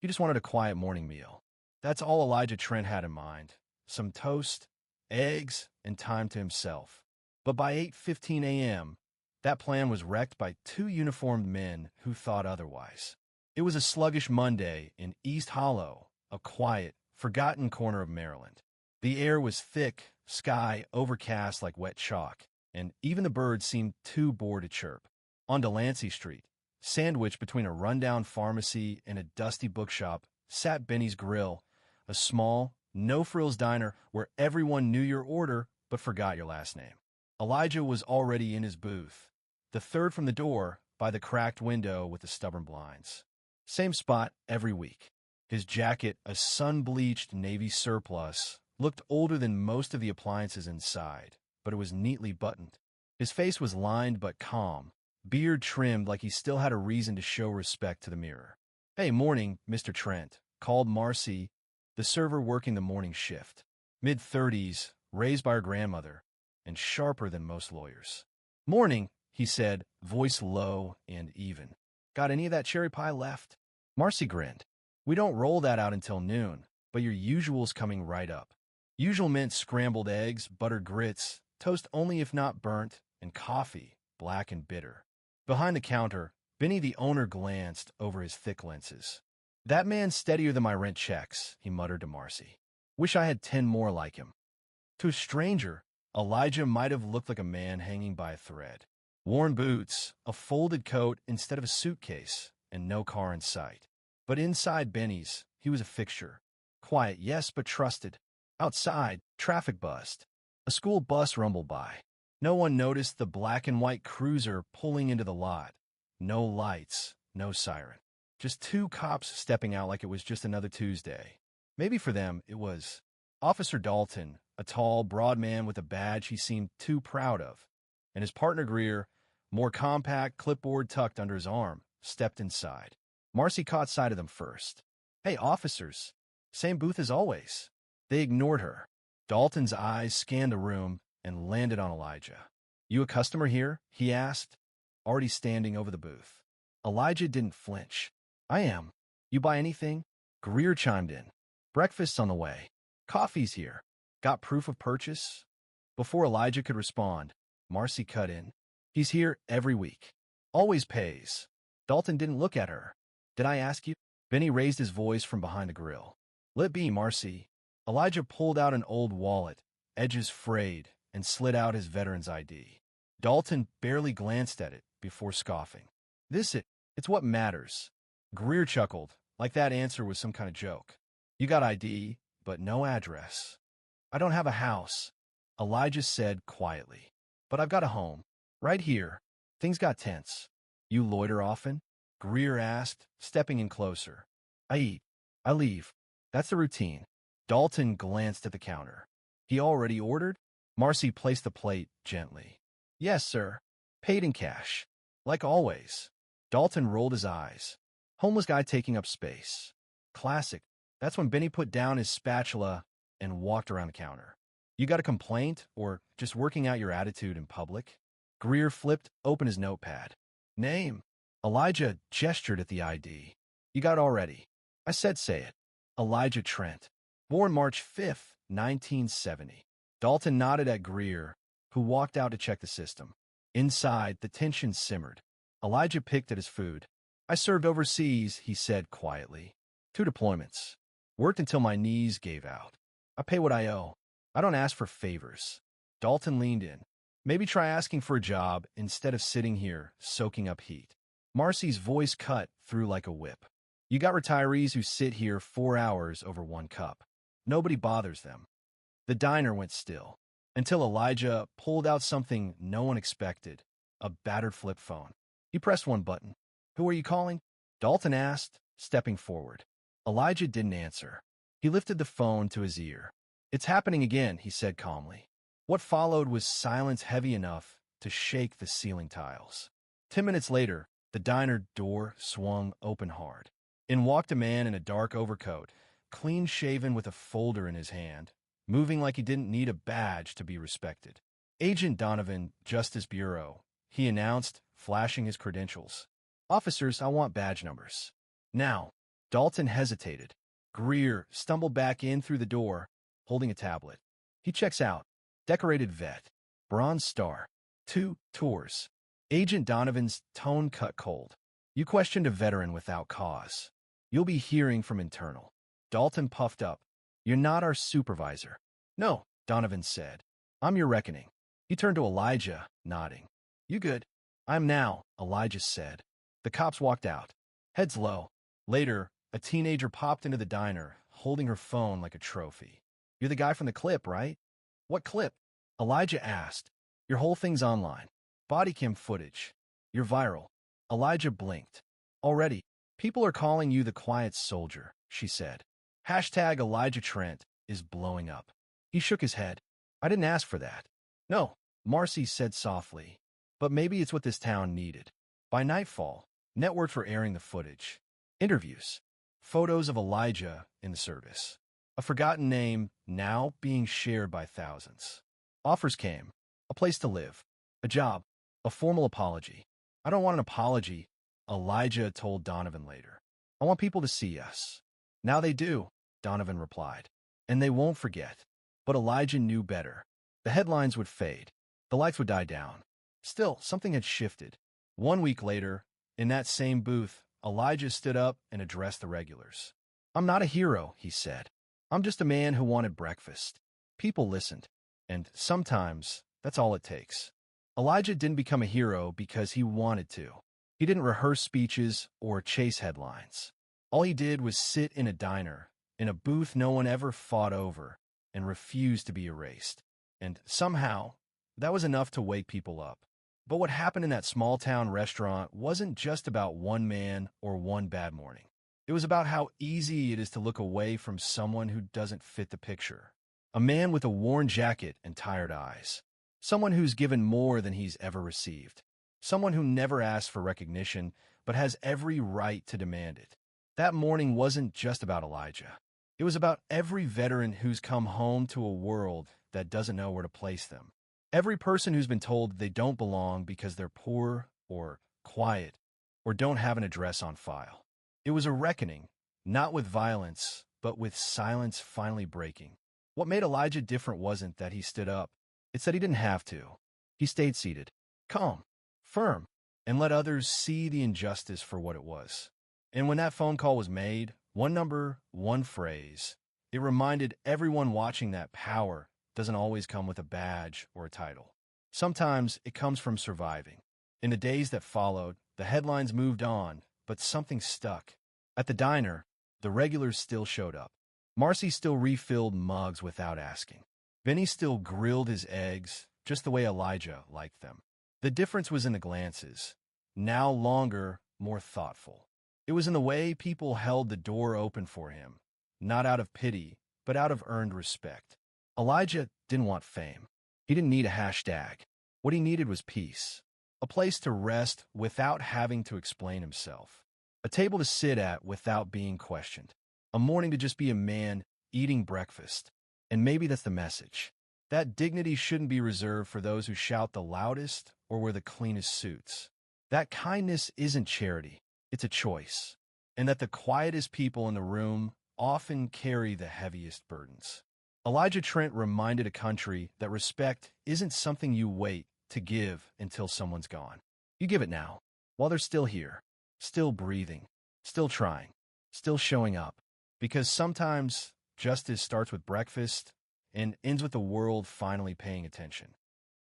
He just wanted a quiet morning meal. That's all Elijah Trent had in mind. Some toast, eggs, and time to himself. But by 8:15 a.m., that plan was wrecked by two uniformed men who thought otherwise. It was a sluggish Monday in East Hollow, a quiet, forgotten corner of Maryland. The air was thick, sky overcast like wet chalk, and even the birds seemed too bored to chirp. On Delancey Street, sandwiched between a rundown pharmacy and a dusty bookshop, sat Benny's Grill, a small, no-frills diner where everyone knew your order but forgot your last name. Elijah was already in his booth, the third from the door, by the cracked window with the stubborn blinds. Same spot every week. His jacket, a sun-bleached navy surplus, looked older than most of the appliances inside, but it was neatly buttoned. His face was lined but calm, beard trimmed like he still had a reason to show respect to the mirror. "Hey, morning, Mr. Trent," called Marcy, the server working the morning shift. Mid-30s, raised by her grandmother, and sharper than most lawyers. "Morning," he said, voice low and even. "Got any of that cherry pie left?" Marcy grinned. "We don't roll that out until noon, but your usual's coming right up." Usual meant scrambled eggs, buttered grits, toast only if not burnt, and coffee, black and bitter. Behind the counter, Benny the owner glanced over his thick lenses. "That man's steadier than my rent checks," he muttered to Marcy. "Wish I had 10 more like him." To a stranger, Elijah might have looked like a man hanging by a thread. Worn boots, a folded coat instead of a suitcase, and no car in sight. But inside Benny's, he was a fixture. Quiet, yes, but trusted. Outside, traffic buzzed. A school bus rumbled by. No one noticed the black and white cruiser pulling into the lot. No lights, no siren. Just two cops stepping out like it was just another Tuesday. Maybe for them, it was. Officer Dalton, a tall, broad man with a badge he seemed too proud of, and his partner Greer, more compact, clipboard tucked under his arm, stepped inside. Marcy caught sight of them first. "Hey, officers. Same booth as always." They ignored her. Dalton's eyes scanned the room and landed on Elijah. "You a customer here?" he asked, already standing over the booth. Elijah didn't flinch. "I am. You buy anything?" Greer chimed in. "Breakfast's on the way. Coffee's here. Got proof of purchase?" Before Elijah could respond, Marcy cut in. "He's here every week. Always pays." Dalton didn't look at her. "Did I ask you?" Benny raised his voice from behind the grill. "Let be, Marcy." Elijah pulled out an old wallet, edges frayed, and slid out his veteran's ID. Dalton barely glanced at it before scoffing. It's what matters." Greer chuckled, like that answer was some kind of joke. "You got ID, but no address." "I don't have a house," Elijah said quietly. "But I've got a home. Right here." Things got tense. "You loiter often?" Greer asked, stepping in closer. "I eat. I leave. That's the routine." Dalton glanced at the counter. "He already ordered?" Marcy placed the plate gently. "Yes, sir. Paid in cash. Like always." Dalton rolled his eyes. Homeless guy taking up space. Classic. That's when Benny put down his spatula and walked around the counter. "You got a complaint, or just working out your attitude in public?" Greer flipped open his notepad. "Name?" Elijah gestured at the ID. "You got already." "I said say it." "Elijah Trent. Born March 5th, 1970. Dalton nodded at Greer, who walked out to check the system. Inside, the tension simmered. Elijah picked at his food. "I served overseas," he said quietly. "2 deployments. Worked until my knees gave out. I pay what I owe. I don't ask for favors." Dalton leaned in. "Maybe try asking for a job instead of sitting here soaking up heat." Marcy's voice cut through like a whip. "You got retirees who sit here 4 hours over 1 cup. Nobody bothers them." The diner went still, until Elijah pulled out something no one expected, a battered flip phone. He pressed one button. "Who are you calling?" Dalton asked, stepping forward. Elijah didn't answer. He lifted the phone to his ear. "It's happening again," he said calmly. What followed was silence heavy enough to shake the ceiling tiles. 10 minutes later, the diner door swung open hard. In walked a man in a dark overcoat, clean-shaven with a folder in his hand, moving like he didn't need a badge to be respected. "Agent Donovan, Justice Bureau," he announced, flashing his credentials. "Officers, I want badge numbers." "Now." Dalton hesitated. Greer stumbled back in through the door, holding a tablet. He checks out. Decorated vet. Bronze star. 2 tours. Agent Donovan's tone cut cold. You questioned a veteran without cause. You'll be hearing from internal. Dalton puffed up. You're not our supervisor. No, Donovan said. I'm your reckoning. He turned to Elijah, nodding. You good? I'm now, Elijah said. The cops walked out. Heads low. Later, a teenager popped into the diner, holding her phone like a trophy. You're the guy from the clip, right? What clip? Elijah asked. Your whole thing's online. Body cam footage. You're viral. Elijah blinked. Already, people are calling you the quiet soldier, she said. Hashtag Elijah Trent is blowing up. He shook his head. I didn't ask for that. No, Marcy said softly. But maybe it's what this town needed. By nightfall, networked for airing the footage. Interviews. Photos of Elijah in the service. A forgotten name now being shared by thousands. Offers came. A place to live. A job. A formal apology. I don't want an apology, Elijah told Donovan later. I want people to see us. Now they do, Donovan replied. And they won't forget. But Elijah knew better. The headlines would fade. The lights would die down. Still, something had shifted. 1 week later, in that same booth, Elijah stood up and addressed the regulars. I'm not a hero, he said. I'm just a man who wanted breakfast. People listened. And sometimes, that's all it takes. Elijah didn't become a hero because he wanted to. He didn't rehearse speeches or chase headlines. All he did was sit in a diner, in a booth no one ever fought over, and refused to be erased. And somehow, that was enough to wake people up. But what happened in that small-town restaurant wasn't just about one man or one bad morning. It was about how easy it is to look away from someone who doesn't fit the picture. A man with a worn jacket and tired eyes. Someone who's given more than he's ever received. Someone who never asked for recognition, but has every right to demand it. That morning wasn't just about Elijah. It was about every veteran who's come home to a world that doesn't know where to place them. Every person who's been told they don't belong because they're poor or quiet or don't have an address on file. It was a reckoning, not with violence, but with silence finally breaking. What made Elijah different wasn't that he stood up. It's that he didn't have to. He stayed seated, calm, firm, and let others see the injustice for what it was. And when that phone call was made, one number, one phrase, it reminded everyone watching that power doesn't always come with a badge or a title. Sometimes it comes from surviving. In the days that followed, the headlines moved on, but something stuck. At the diner, the regulars still showed up. Marcy still refilled mugs without asking. Vinny still grilled his eggs just the way Elijah liked them. The difference was in the glances, now longer, more thoughtful. It was in the way people held the door open for him, not out of pity, but out of earned respect. Elijah didn't want fame. He didn't need a hashtag. What he needed was peace. A place to rest without having to explain himself. A table to sit at without being questioned. A morning to just be a man eating breakfast. And maybe that's the message. That dignity shouldn't be reserved for those who shout the loudest or wear the cleanest suits. That kindness isn't charity. It's a choice. And that the quietest people in the room often carry the heaviest burdens. Elijah Trent reminded a country that respect isn't something you wait to give until someone's gone. You give it now, while they're still here, still breathing, still trying, still showing up. Because sometimes justice starts with breakfast and ends with the world finally paying attention.